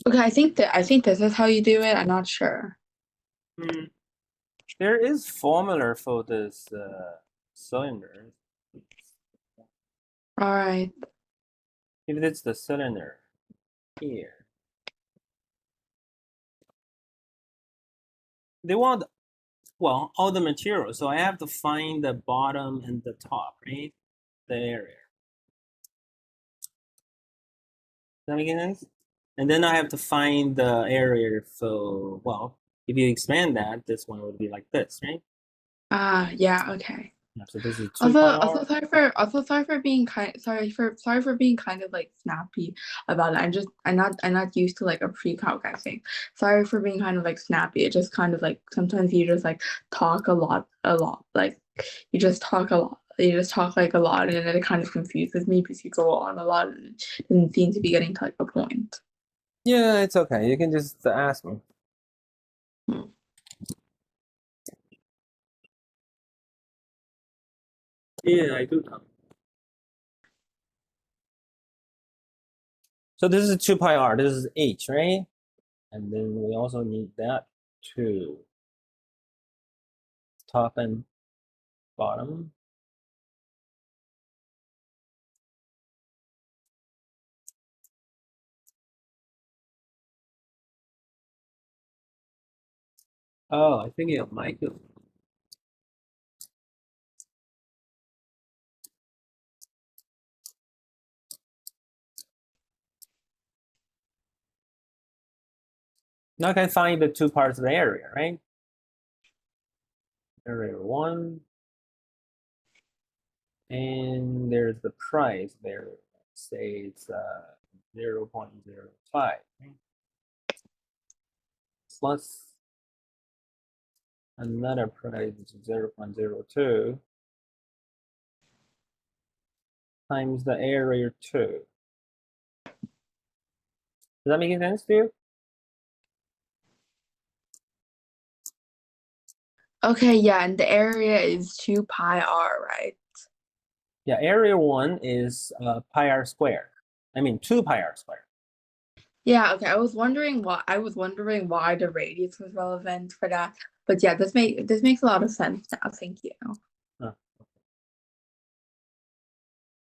Okay, I think this is how you do it. I'm not sure. There is formula for this cylinder. All right. If it's the cylinder here, they want, well, all the materials. So I have to find the bottom and the top, right? The area. Does that make sense? And then I have to find the area. So, well, if you expand that, this one would be like this, right? Yeah, okay. Yeah, so this is 2 pi r. Sorry for being sorry for being kind of like snappy about it. I'm not used to like a pre-calculating. Sorry for being kind of like snappy. It just kind of like sometimes you just like talk a lot. Like you just talk a lot. You just talk like a lot, and then it kind of confuses me because you go on a lot and didn't seem to be getting to like a point. Yeah, it's okay. You can just ask me. Hmm. Yeah, I do. So this is 2 pi r. This is h, right? And then we also need that to top and bottom. Oh, I think it might go. Now I can find the two parts of the area, right? Area 1. And there's the price there. Say it's 0.05, right? Plus another price, which is 0.02 times the area 2. Does that make sense to you? Okay, yeah, and the area is 2 pi r, right? Yeah, area 1 is pi r squared. I mean 2 pi r squared. Yeah, okay. I was wondering why the radius was relevant for that. But yeah, this makes a lot of sense now. Thank you. Huh.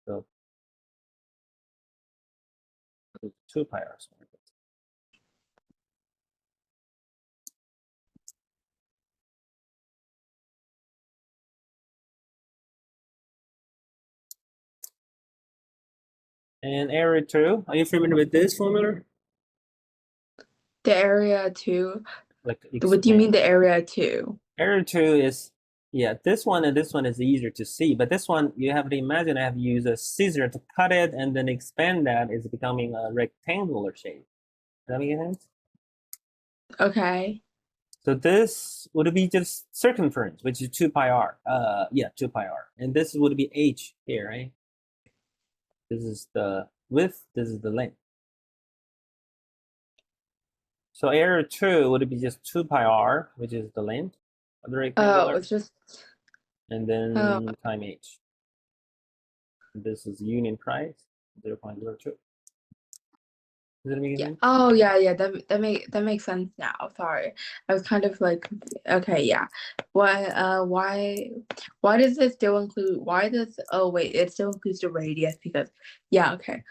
So 2 pi r squared. And area 2, are you familiar with this formula? The area 2. Like What do you mean the area 2? Area 2 is, yeah, this one and this one is easier to see, but this one you have to imagine I have to use a scissor to cut it and then expand that is becoming a rectangular shape. Does that make sense? Okay. So this would be just circumference, which is 2 pi r. Yeah, 2 pi r. And this would be h here, right? This is the width, this is the length. So area 2 would be just 2 pi r, which is the length of the rectangular. Oh, it's just And then oh, time h. This is union price, 0.02. Does that make Yeah. sense? Oh yeah. That makes sense now. Sorry, I was kind of like, okay, yeah. Why does it still include? Why does? Oh wait, it still includes the radius because yeah. Okay.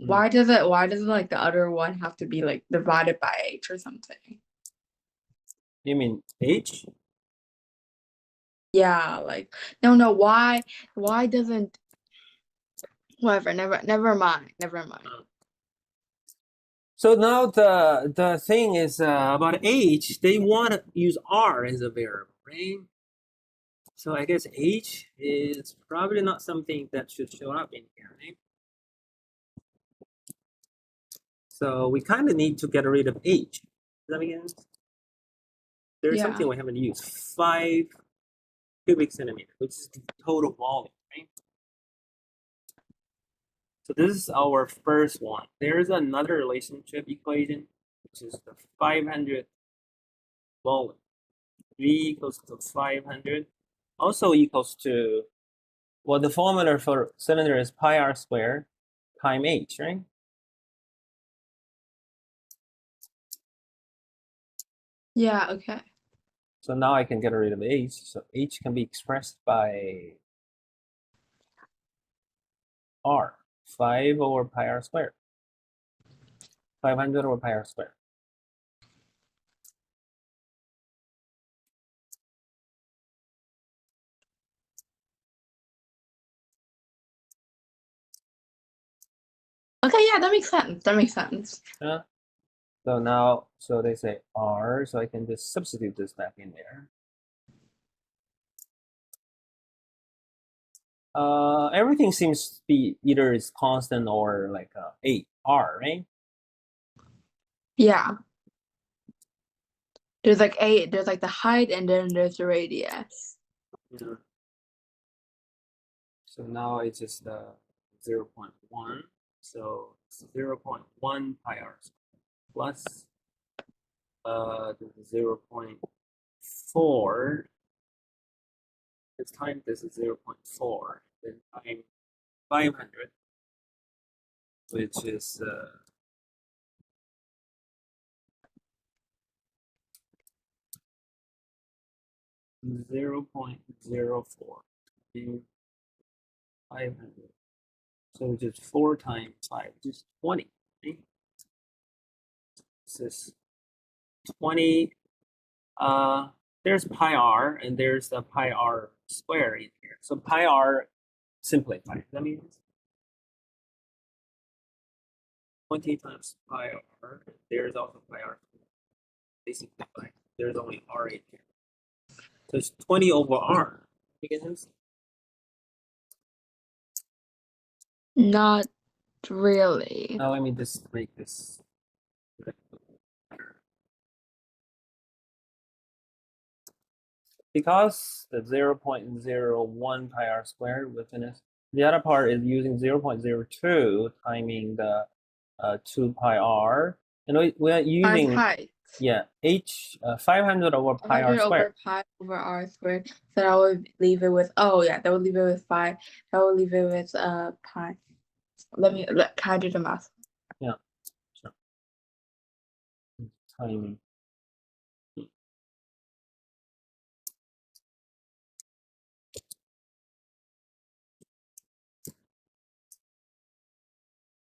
Mm. Why doesn't like the other one have to be like divided by h or something? You mean h? Yeah, like no. Why doesn't? Whatever. Never mind. So now the thing is about h. They want to use r as a variable, right? So I guess h is probably not something that should show up in here, right? So we kind of need to get rid of h. Does that make sense? There's Yeah. something we haven't used. 5 cubic centimeter, which is the total volume, right? So this is our first one. There's another relationship equation, which is the 500 volume. V equals to 500, also equals to, well, the formula for cylinder is pi r squared times h, right? Yeah. Okay. So now I can get rid of h. So h can be expressed by r, 5 over pi r squared, 500 over pi r squared. Okay. Yeah. That makes sense. That makes sense. Yeah. So now, so they say r, so I can just substitute this back in there. Everything seems to be either is constant or like a r, right? Yeah. There's like the height and then there's the radius. Yeah. So now it's just 0.1. So 0.1 pi r plus 0.4. This time this is 0.4. Then time 500, which is 0.04 in 500. So just 4 times 5, which is 20. Right? This is 20. There's pi r and there's the pi r square in here. So pi r simplified. That means 20 times pi r. There's also pi r. They simplify. There's only r in here. So it's 20 over r. You get this? Not really. Now let me just make this. Because the 0.01 pi r squared within it, the other part is using 0.02 timing the 2 pi r. And we're As using, height. yeah, h 500 over pi r 100 squared. over pi over r squared. So that would leave it with, oh yeah, that would leave it with 5. That would leave it with pi. Can I do the math? Yeah, sure. Timing.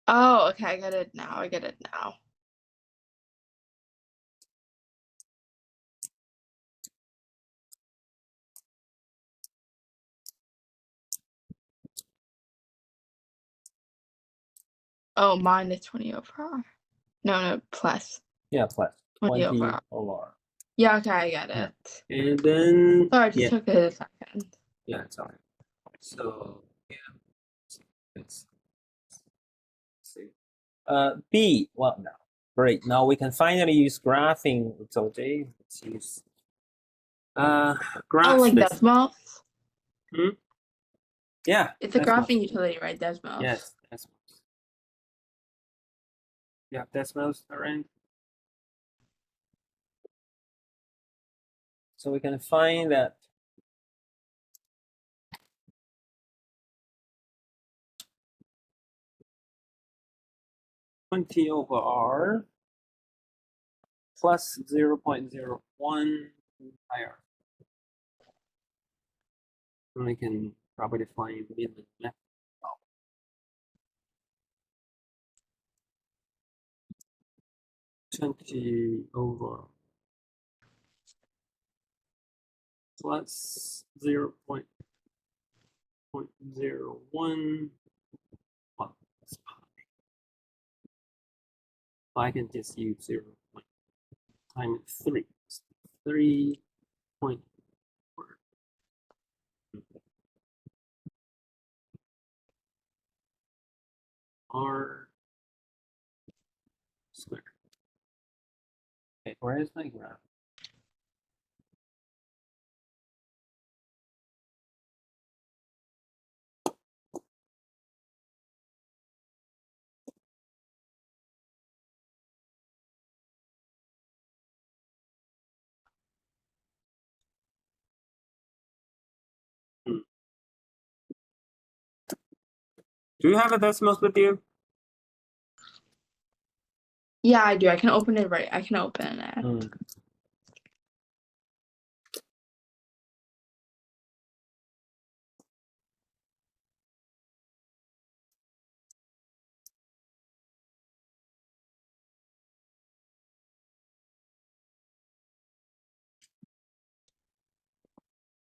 Oh, okay, I get it now. I get it now. Oh, minus 20 over r. No, plus Yeah, plus 20 over 20 r. over r. Yeah, okay, I get Yeah. it. And then, Sorry, it just yeah, took a second. yeah, it's all right. So, yeah, let's see. B, well, no. Great. Now we can finally use graphing. It's okay. Let's use Oh, graph like this. Desmos? Hmm? Yeah, It's a Desmos. graphing utility, right? Desmos. Yes, Desmos. Yeah, Desmos around. So we can find that 20 over R plus 0.01 IR. And we can probably find in the method. 20 over plus 0.01 plus pi. I can just use 0 times 3. 3.4 R squared. Okay, where is my graph? Do you have a decimals with you? Yeah, I do. I can open it right. I can open it.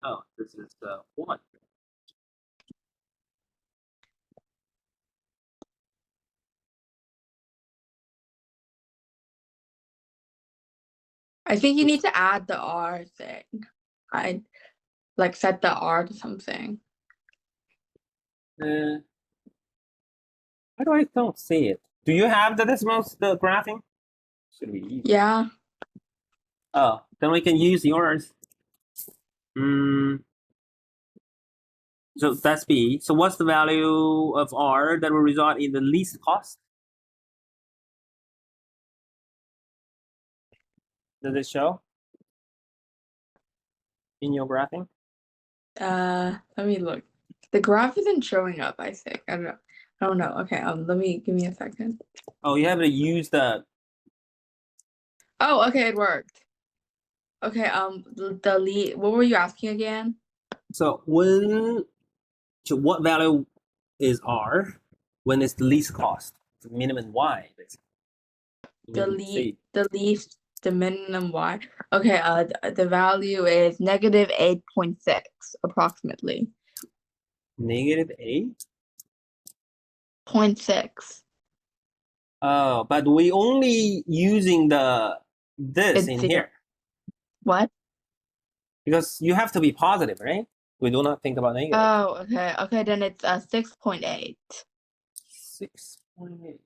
Oh, this is 1. I think you need to add the R thing. I like set the R to something. How do I don't see it? Do you have the decimals, the graphing? Should we? Yeah. Oh, then we can use yours. So that's B. So what's the value of R that will result in the least cost? Does it show in your graphing? Let me look. The graph isn't showing up, I think. I don't know. I don't know. Okay, give me a second. Oh, you have to use the. Oh, okay, it worked. Okay, delete. What were you asking again? So what value is R when it's the least cost? The minimum Y, basically. Delete the minimum Y. Okay, the value is negative 8.6 approximately. Negative 8? 0.6. Oh, but we only using this It's in 0. here What? because you have to be positive, right? We do not think about negative. Oh, okay. Okay, then it's 6.8. 6.8.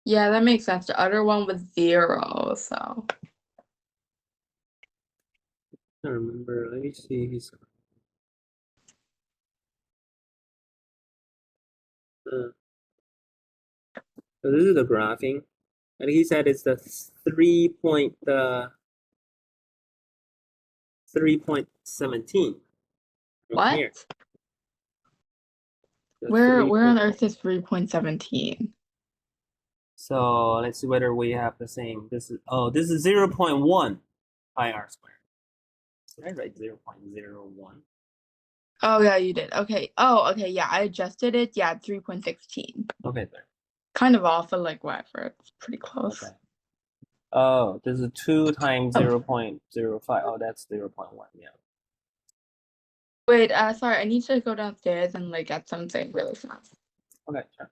Yeah, that makes sense. The other one was 0, so. I remember. Let me see his. So this is the graphing, and he said it's the 3.17. What? Here. Where on earth is 3.17? So let's see whether we have the same. This is 0.1 pi r squared. Did I write 0.01? Oh yeah, you did. Okay. Oh, okay. Yeah, I adjusted it. Yeah, 3.16. Okay, there. Kind of off, but like whatever. It's pretty close. Okay. Oh, this is 2 times Oh. 0.05. Oh, that's 0.1. Yeah. Wait, sorry, I need to go downstairs and like get something really fast. Okay, sure.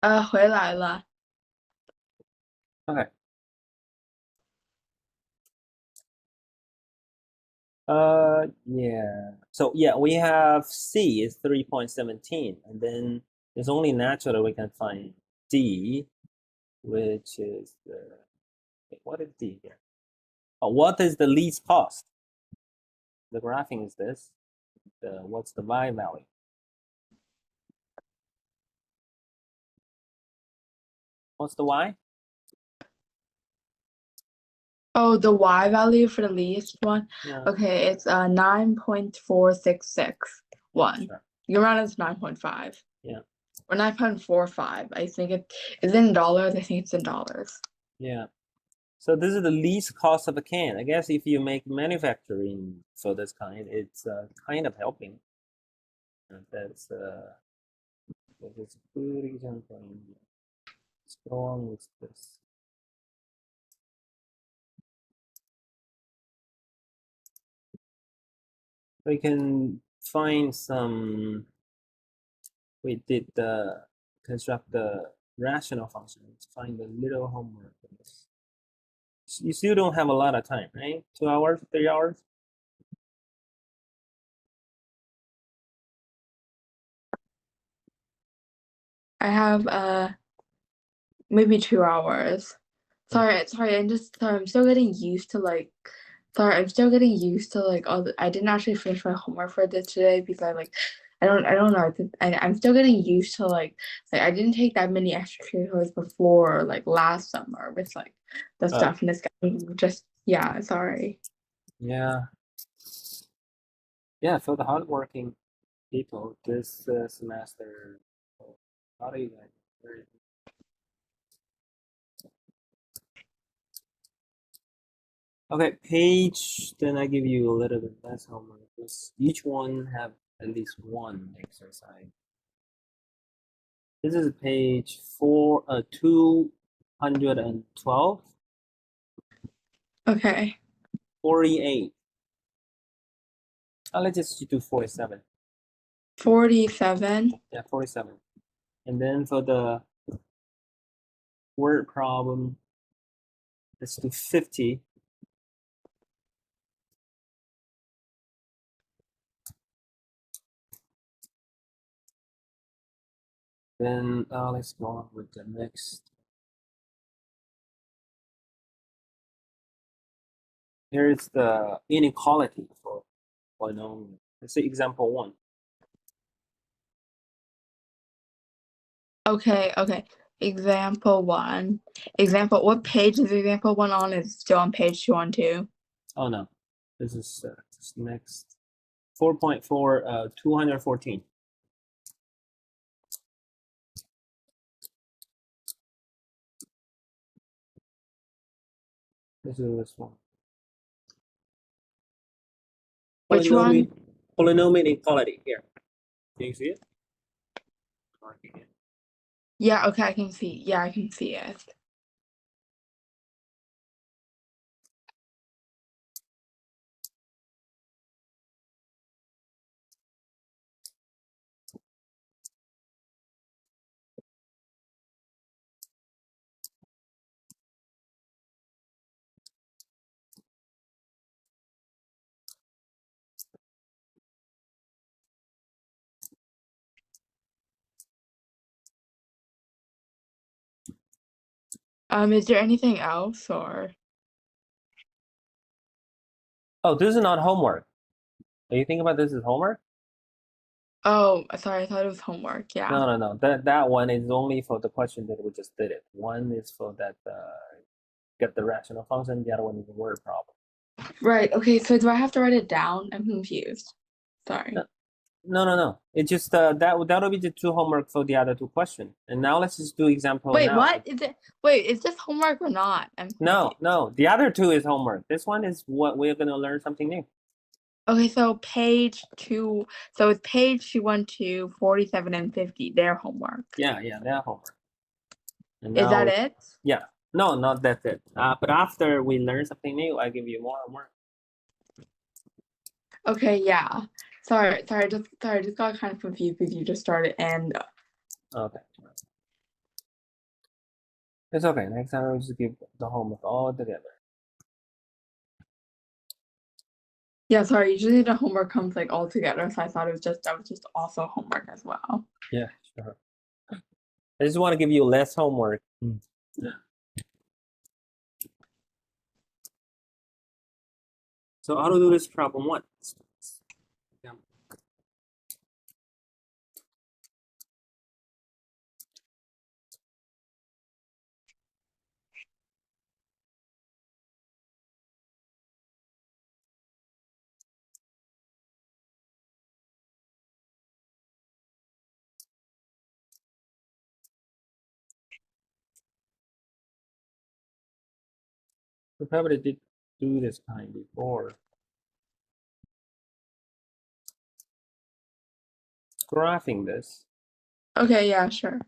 回来了。Okay. Yeah. So yeah, we have C is 3.17, and then it's only natural that we can find D, which is the what is D here? Oh, what is the least cost? The graphing is this. What's the Y value? What's the Y? Oh, the Y value for the least one. Yeah. Okay, it's 9.4661. Sure. Your round is 9.5. Yeah. Or 9.45. I think it is in dollars. I think it's in dollars. Yeah. So this is the least cost of a can. I guess if you make manufacturing for this kind, it's kind of helping. That's a good example. Strong with this. We can find some. We did construct the rational functions. Find a little homework for this. You still don't have a lot of time, right? 2 hours, 3 hours. I have maybe 2 hours. Sorry, I'm still getting used to I'm still getting used to all I didn't actually finish my homework for this today because I don't know. I'm still getting used to I didn't take that many extra tutorials before last summer with the stuff in this just yeah, sorry. Yeah. Yeah, for the hardworking people this semester, how do you guys? Okay, page. Then I give you a little bit less homework. Each one have at least one exercise. This is page 212, Okay. 48. Let's just do 47. 47. Yeah, 47. And then for the word problem, let's do 50. Then let's go on with the next. Here is the inequality for polynomial. Let's say example 1. Okay, okay. Example 1. What page is example 1 on? Is it still on page 212? Oh no, this is next 4.4, 214. This is this one. Which one? Polynomial inequality here. Can you see it? Yeah, okay, I can see. Yeah, I can see it. Is there anything else or? Oh, this is not homework. Do you think about this as homework? Oh, sorry, I thought it was homework. Yeah. No. That one is only for the question that we just did it. One is for that get the rational function. The other one is the word problem. Right. Okay, so do I have to write it down? I'm confused. Sorry. No. It's just that'll be the two homework for the other two questions. And now let's just do example Wait, now. what? Wait, is this homework or not? No. The other two is homework. This one is what we're gonna learn something new. Okay, so page 2. So it's page 212, 47, and 50. Their homework. Yeah, they're homework. And Is that now, it? yeah, no, not that's it. But after we learn something new, I give you more homework. Okay, yeah. Sorry, just got kind of confused because you just started and Okay. It's okay. Next time we'll just give the homework all together. Yeah, sorry, usually the homework comes like all together, so I thought it was just that was just also homework as well. Yeah, sure. I just want to give you less homework. So how to do this problem one? Yeah. We probably did do this kind before. Graphing this, Okay, yeah, sure.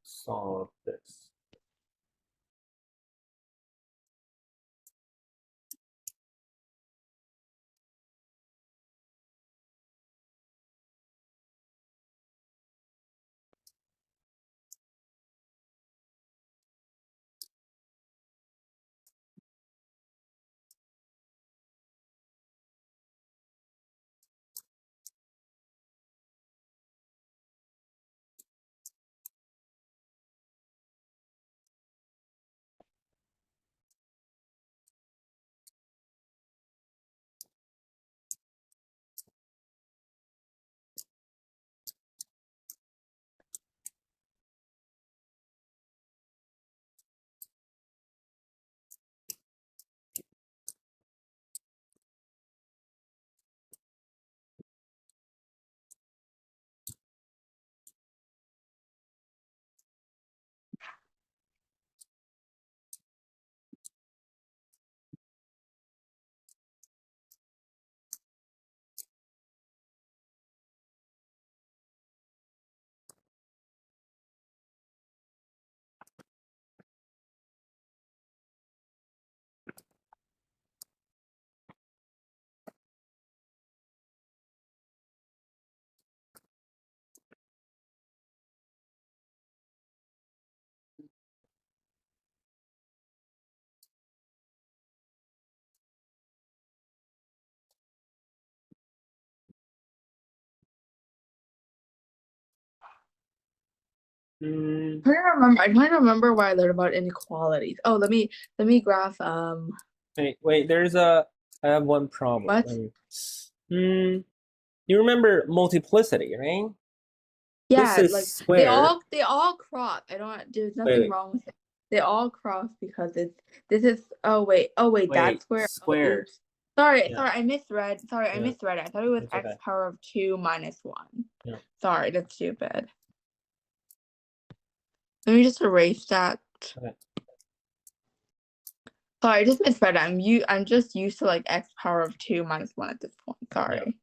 solve this. Mm, I'm trying to remember what I learned about inequalities. Oh, let me graph wait, I have one problem. what? You remember multiplicity, right? This Yeah, is like square. they all cross. I don't there's Wait, nothing wait, wrong with it. They all cross because it's this is oh wait, that's wait, where oh squared. oops. Sorry, Yeah, sorry, I misread. Sorry, I yeah, misread. I thought it was it's x okay. power of 2 minus 1. Yeah, Sorry, that's stupid. Let me just erase that. okay. Sorry, I just misread it. I'm just used to like x power of 2 minus 1 at this point. Yeah. Sorry.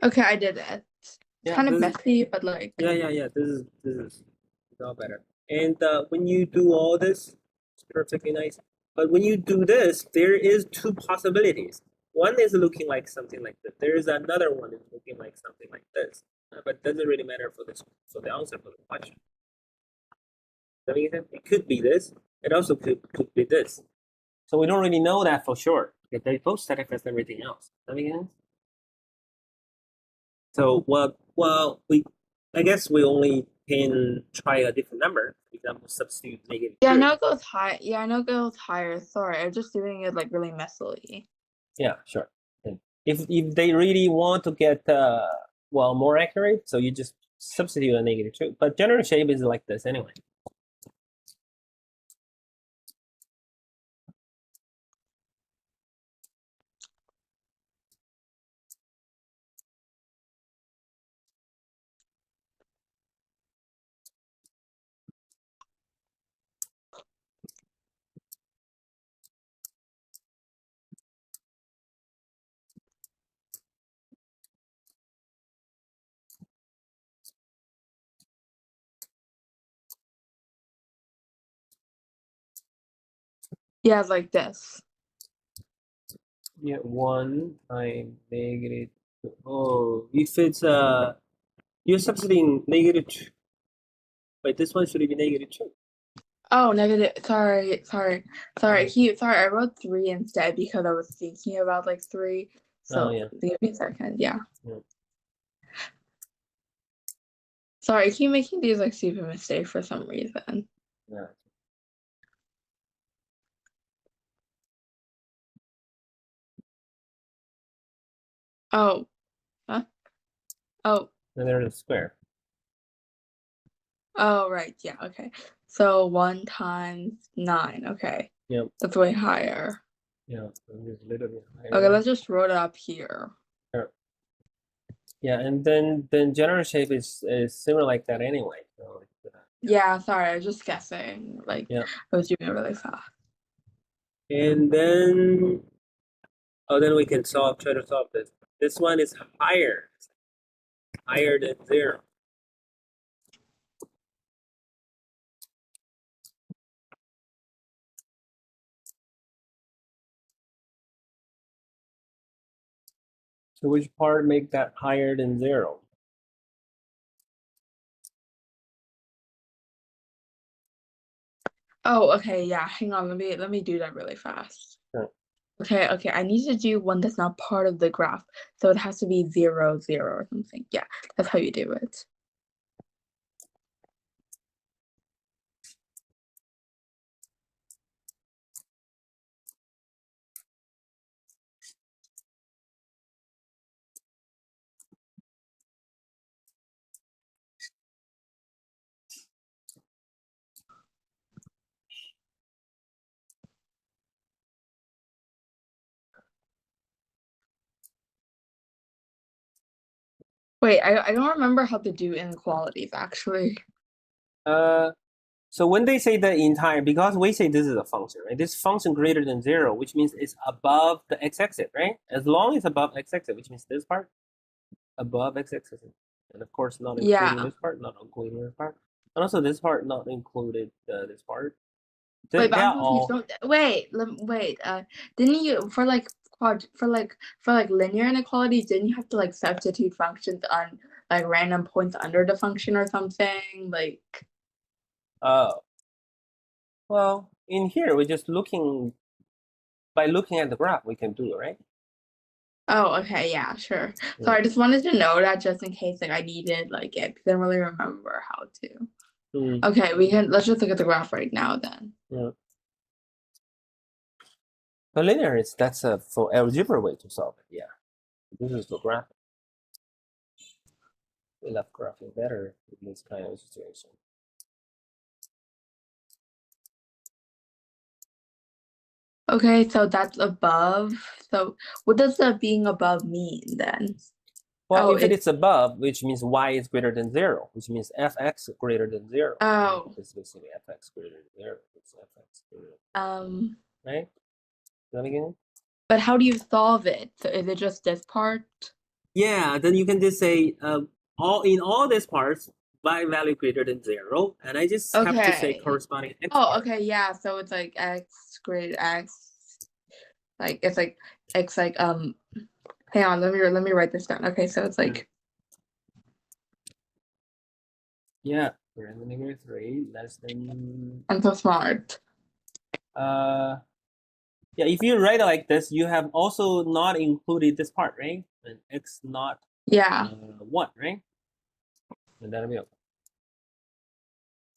Okay, I did it. It's Yeah, kind of this is messy, but like yeah. This is all better. And when you do all this, it's perfectly nice. But when you do this, there is two possibilities. One is looking like something like this. There is another one is looking like something like this. But it doesn't really matter for this for the answer for the question. I mean, it could be this. It also could be this. So we don't really know that for sure. They both static as everything else. That makes sense? So we I guess we only can try a different number. For example, substitute negative yeah, I two. know it goes high. Yeah, I know it goes higher. Sorry, I'm just doing it like really messily. Yeah, sure. And if they really want to get well more accurate, so you just substitute a -2. But general shape is like this anyway. Yeah, like this. Yeah, 1 times -2. Oh, if it's you're substituting -2. Wait, this one should be -2. Oh, negative. Sorry. I wrote 3 instead because I was thinking about like 3. Oh So yeah. give me a second. Yeah. Yeah. Sorry, I keep making these like stupid mistakes for some reason. Yeah. Oh, huh? Oh, And there's a square. oh, right. Yeah. Okay. So 1 times 9. Okay, Yep. that's way higher. Yeah. So it's a little bit Okay, higher. let's just wrote it up here. Sure. Yeah, and then general shape is similar like that anyway. So Yeah. Sorry, I was just guessing. Like yeah. I was doing it really fast. And then then we can try to solve this. This one is higher than 0. So which part make that higher than 0? Oh, okay. Yeah. Hang on. Let me do that really fast. Sure. Okay, I need to do one that's not part of the graph. So it has to be 0, 0 or something. Yeah, that's how you do it. Wait, I don't remember how to do inequalities actually. So when they say the entire, because we say this is a function, right? This function greater than 0, which means it's above the x-axis, right? As long as above x-axis, which means this part above x-axis, and of course not including Yeah. this part, not including this part, and also this part not included this part. Wait, but They I'm are confused. all Wait. Didn't you for like linear inequality? Didn't you have to like substitute functions on like random points under the function or something? Like. well in here we're just by looking at the graph we can do it, right? Oh, okay, yeah, sure. So Yeah. I just wanted to know that just in case like I needed like it because I don't really remember how to. Okay, let's just look at the graph right now then. Yeah. But linear is that's a for algebra way to solve it. Yeah, this is for graphing. We love graphing better in this kind of situation. Okay, so that's above. So what does the being above mean then? Well, Oh, if it is above, which means y is greater than 0, which means fx greater than 0. oh, This is basically fx greater than 0. It's fx greater right? Is that again? but how do you solve it? So is it just this part? Yeah, then you can just say all these parts y value greater than 0, and I just have to say Okay. corresponding x Oh, part. okay, yeah. So it's like x greater x, like it's like x like hang on, let me write this down. Okay, so it's like Yeah, greater than -3, less than I'm so smart. yeah, if you write it like this, you have also not included this part, right? And x not Yeah, 1, right? And that'll be okay.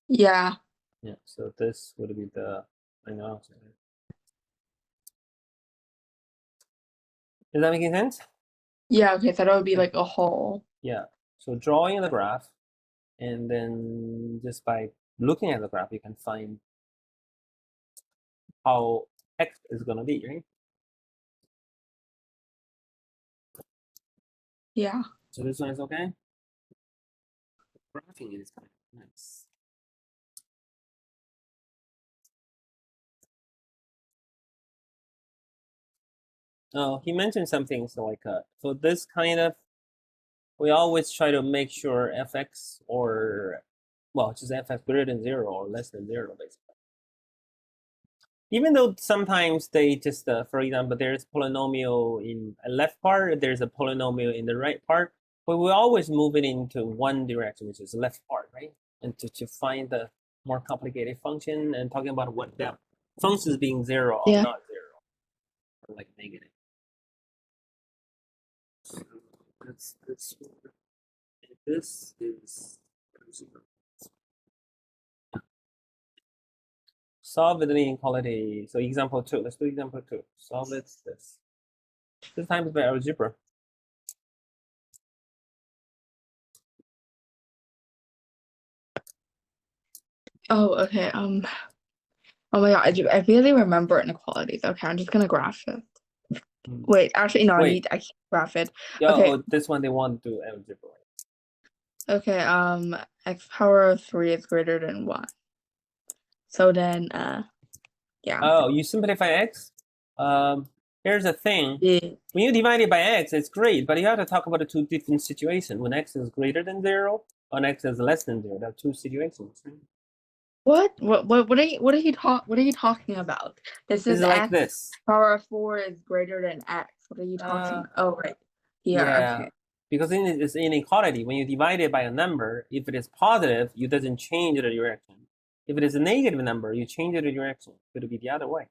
yeah. Yeah, so this would be the final answer. Is that making sense? Yeah, okay, so that would be like a whole. Yeah. So drawing the graph, and then just by looking at the graph, you can find how x is going to be, right? Yeah. So this one is okay. Graphing is kind of nice. Oh, he mentioned something so like so this kind of we always try to make sure fx or well just fx greater than 0 or less than 0 basically. Even though sometimes they just for example there's polynomial in a left part, there's a polynomial in the right part, but we always move it into one direction, which is the left part, right? And to find the more complicated function and talking about what that functions being 0 or Yeah. not 0 or like negative. So that's this one. And this is solve with the inequality. So example 2. Let's do example 2. Solve it this. This time is by algebra. Oh, okay. Oh my God, I really remember inequalities. Okay, I'm just gonna graph it. Wait, actually, no, Wait. I can't graph it. Yeah, Okay, oh, this one they want to do algebra. okay. X power of 3 is greater than 1. So then, yeah. Oh, you simplify x? Here's the thing. Yeah. When you divide it by x, it's great, but you have to talk about the two different situations. When x is greater than 0, when x is less than 0. There are two situations. What? What are you talking about? This This is is like X this. power of 4 is greater than X. What are you talking Uh, about? Oh, right. Here, yeah, okay. because in this inequality, when you divide it by a number, if it is positive, you doesn't change the direction. If it is a negative number, you change the direction. It would be the other way.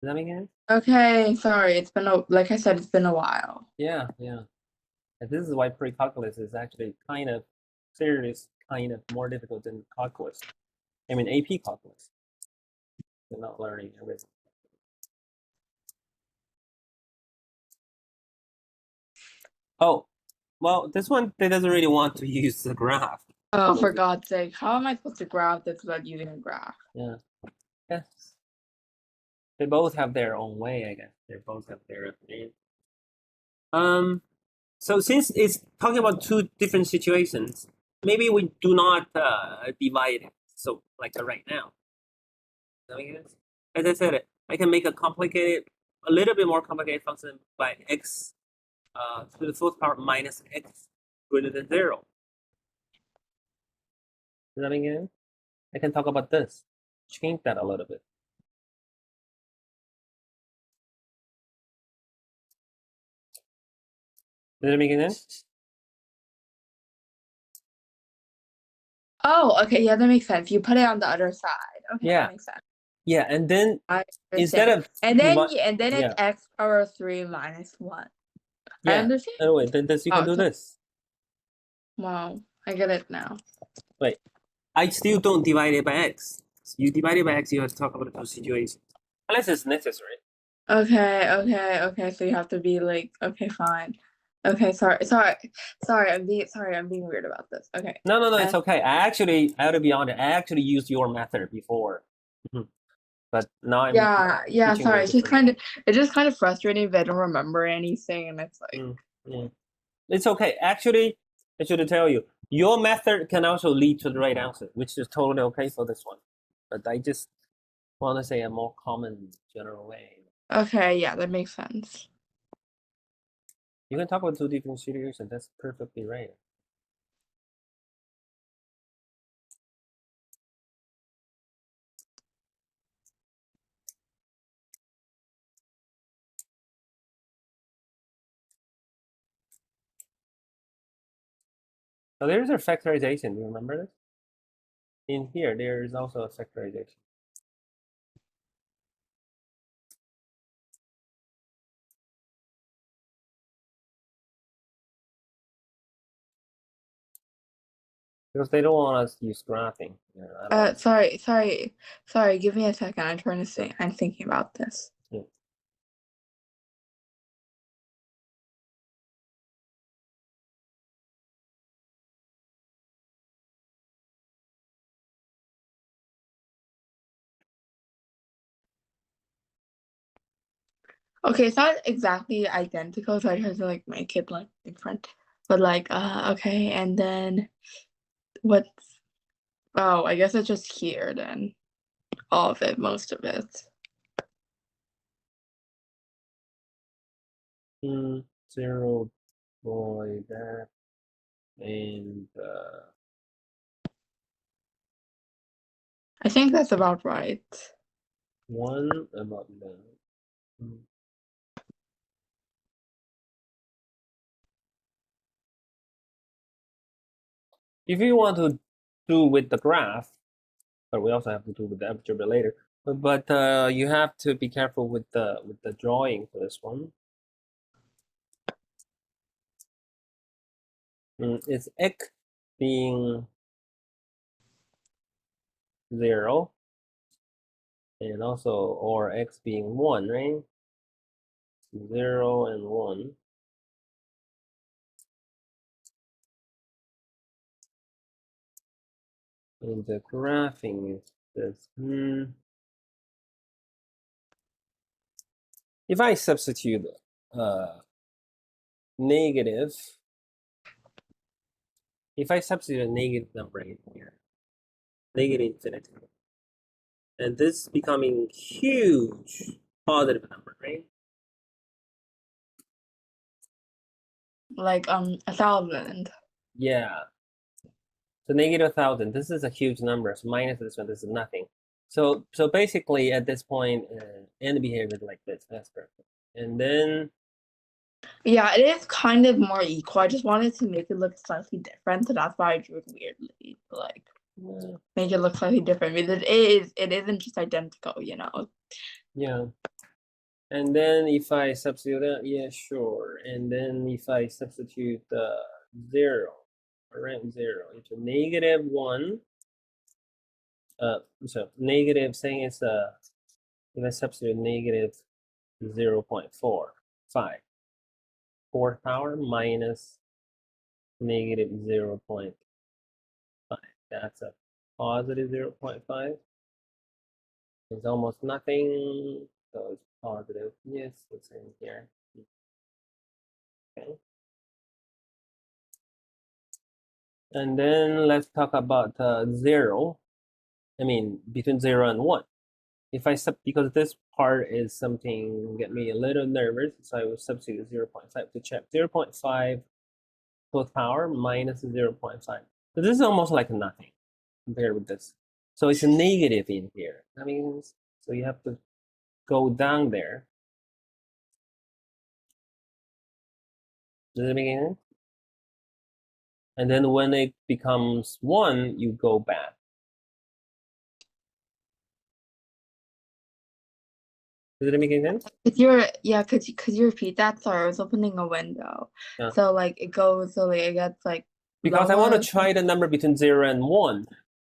Does that make sense? Okay, sorry. It's been like I said, it's been a while. Yeah, yeah. And this is why pre-calculus is actually kind of serious, kind of more difficult than calculus. I mean AP calculus. You're not learning everything. Oh, well, this one they doesn't really want to use the graph. Oh, for God's sake, how am I supposed to graph this without using a graph? Yeah. Yes. They both have their own way, I guess. They both have their opinion. So since it's talking about two different situations, maybe we do not divide it. So like right now. Does that make sense? As I said, I can make a little bit more complicated function by x to the fourth power minus x greater than 0. Does that make sense? I can talk about this. Change that a little bit. Does that make sense? Oh, okay, yeah, that makes sense. You put it on the other side. Okay, Yeah. that makes sense. Yeah, and then I instead understand. of And then it's yeah, X power of 3 minus 1. I yeah. understand. Anyway, then this you can do this. Wow, I get it now. Wait, I still don't divide it by x. You divide it by x, you have to talk about the two situations, unless it's necessary. Okay. So you have to be like, okay, fine. Okay, sorry, I'm being weird about this. Okay. No, it's okay. I have to be honest. I actually used your method before, but now I'm Yeah, teaching sorry. you It's just kind of frustrating if I don't remember anything and it's like It's okay. Actually, I should tell you, your method can also lead to the right answer, which is totally okay for this one. But I just want to say a more common general way. okay, yeah, that makes sense. You can talk about two different situations. That's perfectly right. So there's a factorization. Do you remember this? In here, there is also a factorization. Because they don't want us to use graphing. Sorry. Give me a second. I'm trying to think. I'm thinking about this. Yeah. Okay, it's not exactly identical, so I tried to like make it like different. But like, okay, and then what's oh, I guess it's just here then. All of it, most of it. Zero boy that and I think that's about right. one about that. Mm. If you want to do with the graph, but we also have to do with the algebra later. But you have to be careful with the drawing for this one. It's x being 0 and also or x being 1, right? 0 and 1. And the graphing is this. If I substitute negative, if I substitute a negative number in here, negative infinity, and this becoming huge positive number, right? Like 1,000. Yeah. So negative 1,000. This is a huge number. So minus this one, this is nothing. So basically at this point, n behavior like this. That's perfect. And then Yeah, it is kind of more equal. I just wanted to make it look slightly different, so that's why I drew it weirdly. Like make it look slightly different because it isn't just identical, you know. yeah. And then if I substitute that, yeah, sure. And then if I substitute 0, around 0 into negative 1, so negative saying it's if I substitute negative 0.45, fourth power minus negative 0.5. That's a positive 0.5. It's almost nothing, so it's positive. Yes, it's in here. Okay. And then let's talk about 0. I mean, between 0 and 1. If I because this part is something get me a little nervous, so I will substitute 0.5 to check. 0.5 fourth power minus 0.5. So this is almost like nothing compared with this. So it's a negative in here. That means, so you have to go down there. Does it make any sense? And then when it becomes 1, you go back. Does it make any sense? Could you repeat that? Sorry, I was opening a window. Yeah. So like it goes, so like it gets like Because I want to lower. try the number between 0 and 1.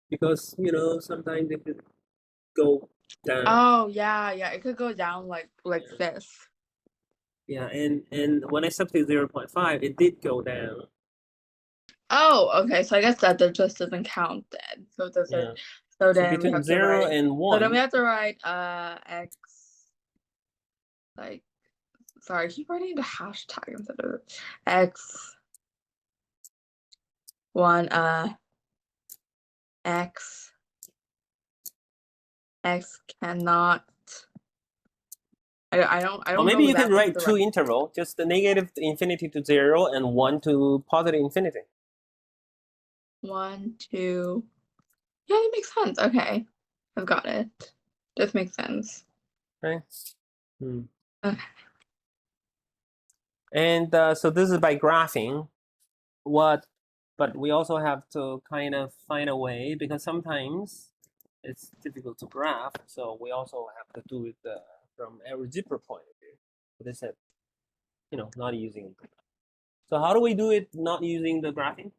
Because, sometimes it could go down. Oh yeah, it could go down like this. Yeah, and when I substitute 0.5, it did go down. Oh, okay. So I guess that just doesn't count then. So does Yeah. it? So So then we between have to 0 write. and So then 1. we have to write x. Like, sorry, I keep writing the hashtag instead of x. One x. X cannot. I Or don't maybe know you can exactly write the two right interval, just the negative infinity to 0 and 1 to positive infinity. 1, 2. Yeah, that makes sense. Okay, I've got it. This makes sense. Right? Okay. And so this is by graphing. But we also have to kind of find a way, because sometimes it's difficult to graph. So we also have to do it from algebra point of view. But they said, not using. So how do we do it not using the graphing?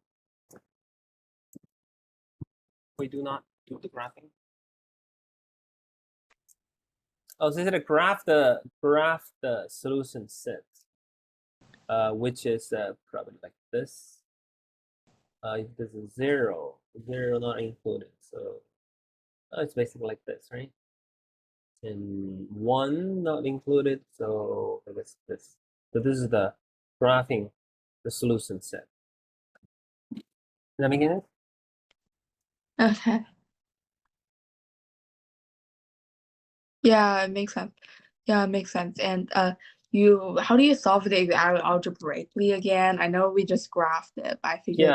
We do not do the graphing. Oh, so it's graph the solution set, which is probably like this. This is 0 not included. So it's basically like this, right? and 1 not included. So I guess this. So this is the graphing the solution set. Does that make sense? Okay. Yeah, it makes sense. Yeah, it makes sense. And how do you solve it algebraically again? I know we just graphed it, but I figured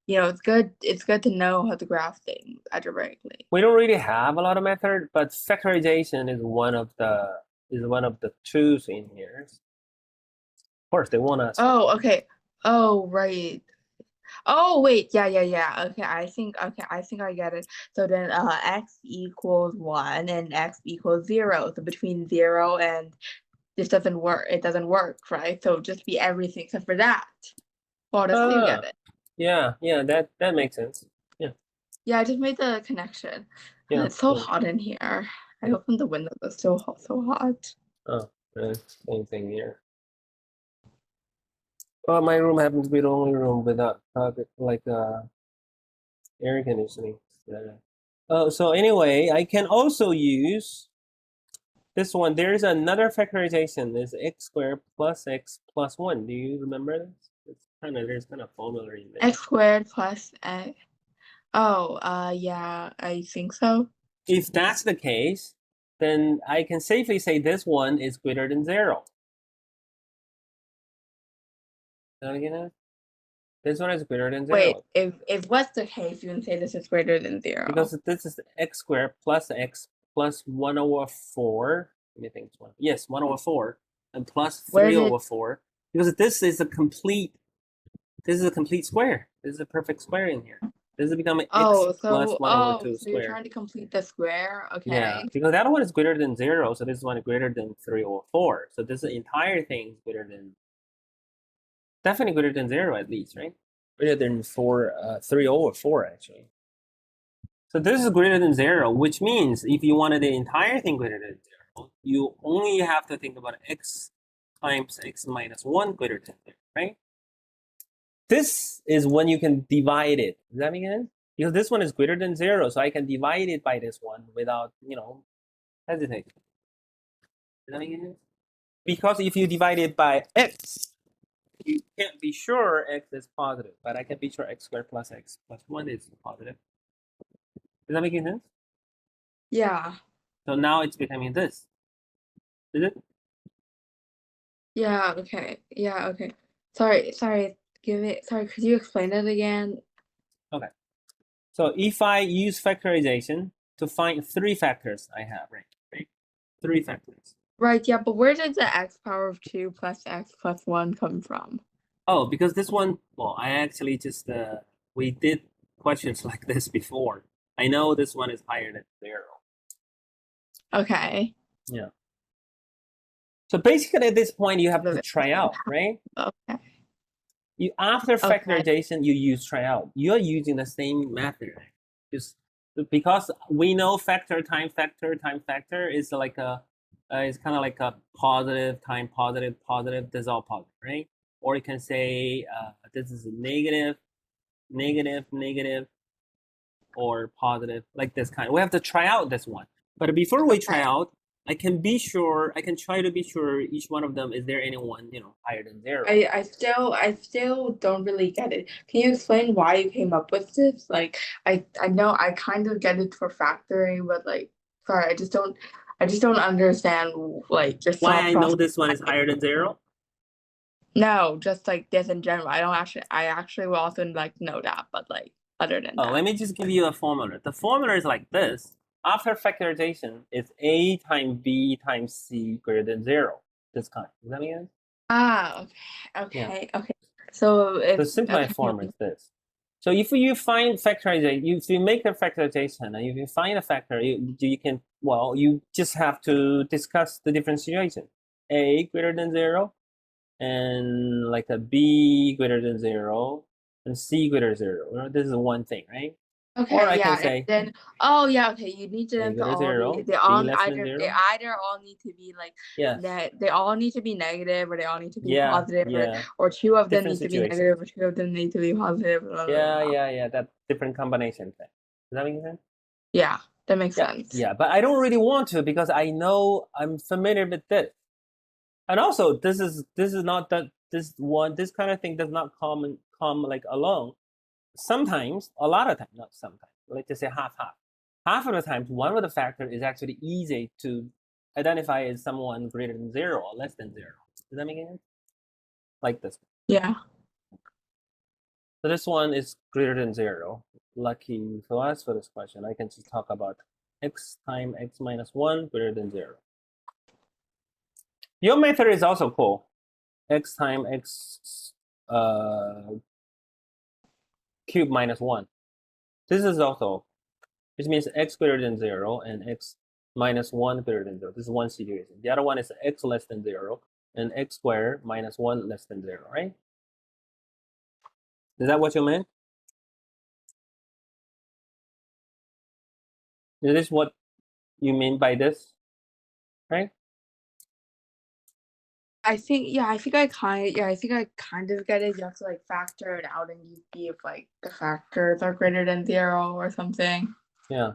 Yeah. like, it's good to know how to graph things algebraically. We don't really have a lot of method, but factorization is one of the tools in here. Of course, they want us. Oh, okay. Oh, right. Oh, wait. Yeah. Okay, I think I get it. So then x equals 1 and x equals 0. So between 0 and this doesn't work. It doesn't work, right? So just be everything except for that. Well, I still get it. Yeah, that makes sense. Yeah, Yeah, I just made the connection. yeah, It's so yeah. hot in here. I Yeah. opened the window. It's so hot, so hot. Oh, same thing here. Well, my room happens to be the only room without air conditioning. Yeah. Oh, so anyway, I can also use this one. There's another factorization. There's x squared plus x plus 1. Do you remember this? There's kind of formula in there. X squared plus x. Oh, yeah, I think so. If that's the case, then I can safely say this one is greater than 0. This one is greater than Wait, 0. if what's the case, you can say this is greater than 0. Because this is x squared plus x plus 1 over 4. Let me think. Yes, 1 over 4 and plus 3 over 4. Because this is a complete square. This is a perfect square in here. This is becoming x plus 1 over 2 so you're squared. trying to complete the square? Okay. Yeah, because that one is greater than 0, so this one is greater than 3 over 4. So this entire thing is definitely greater than 0 at least, right? Greater than 3 over 4 actually. So this is greater than 0, which means if you wanted the entire thing greater than 0, you only have to think about x times x minus 1 greater than 0, right? This is when you can divide it. Does that make sense? Because this one is greater than 0, so I can divide it by this one without, hesitation. Does that make sense? Because if you divide it by x, you can't be sure x is positive, but I can be sure x squared plus x plus 1 is positive. Does that make sense? Yeah. So now it's becoming this. Is it? Yeah, okay. Yeah, okay. Sorry, could you explain it again? Okay. So if I use factorization to find 3 factors I have, right? 3 factors. Right, yeah, but where did the x power of 2 plus x plus 1 come from? Oh, because this one, well, I actually just, we did questions like this before. I know this one is higher than 0. Okay. Yeah. So basically at this point, you have to try out, right? Okay. After factorization, you use try out. You're using the same method. Just because we know factor time factor time factor is like it's kind of like a positive time positive positive. This is all positive, right? Or you can say this is negative, negative, negative, or positive, like this kind. We have to try out this one. But before we try out, I can try to be sure each one of them, is there anyone, higher than 0. I still don't really get it. Can you explain why you came up with this? Like, I know I kind of get it for factoring, but like, sorry, I just don't understand like your Why thought I know process. this one is higher than 0? No, just like this in general. I actually will also like know that, but like other than that. Let me just give you a formula. The formula is like this. After factorization, it's a times b times c greater than 0. This kind. Does that make sense? Ah, okay. So The simplified form is this. So if you find factorization, if you make a factorization and if you find a factor, you just have to discuss the different situation. A greater than 0, and like a b greater than 0, and c greater than 0. This is one thing, right? Okay, Or I yeah, can and say then you need a them to greater all 0, be b less than they 0. either all need to be like Yes. that they all need to be negative or they all need to be Yeah, positive yeah. or two of them Different need to be situation. negative or two of them need to be positive. Blah, blah, blah. Yeah. That different combination thing. Does that make sense? Yeah. That makes Yeah, sense. yeah, but I don't really want to because I know I'm familiar with this. And also, this is not that this kind of thing does not come like alone. Sometimes, a lot of times, not sometimes. Let's just say half half. Half of the times, one of the factors is actually easy to identify as someone greater than 0 or less than 0. Does that make any sense? Like this. Yeah. So this one is greater than 0. Lucky for us for this question, I can just talk about x times x minus 1 greater than 0. Your method is also cool. X times x cubed minus 1. This is also, which means x greater than 0 and x minus 1 greater than 0. This is one situation. The other one is x less than 0 and x squared minus 1 less than 0, right? Is that what you meant? Is this what you mean by this, right? I think I think I kind of get it. You have to like factor it out and you see if like the factors are greater than 0 or something. Yeah.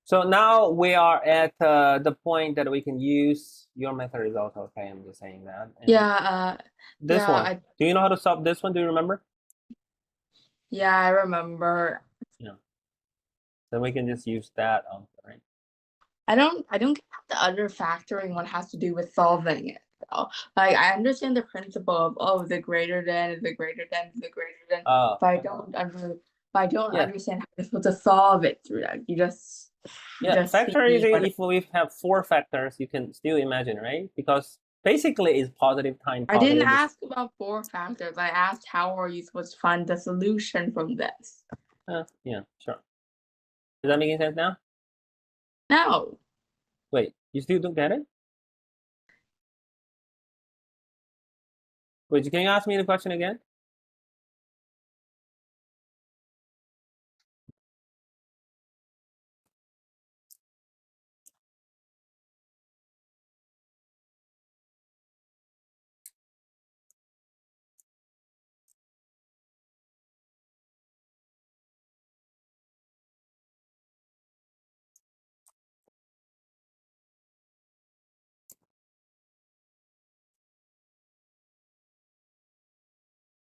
So now we are at the point that we can use your method is also okay. I'm just saying that. And this one. Do you know how to solve this one? Do you remember? Yeah, I remember. Yeah. Then we can just use that on, right? I don't get how the other factoring one has to do with solving it though. Like I understand the principle of the greater than, the greater than, the greater than, but I don't Yeah. understand how you're supposed to solve it through that. You just Factorizing, if we have 4 factors, you can still imagine, right? Because basically it's positive times I didn't positive. ask about 4 factors. I asked how are you supposed to find the solution from this? Yeah, sure. Does that make sense now? No. Wait, you still don't get it? Wait, can you ask me the question again?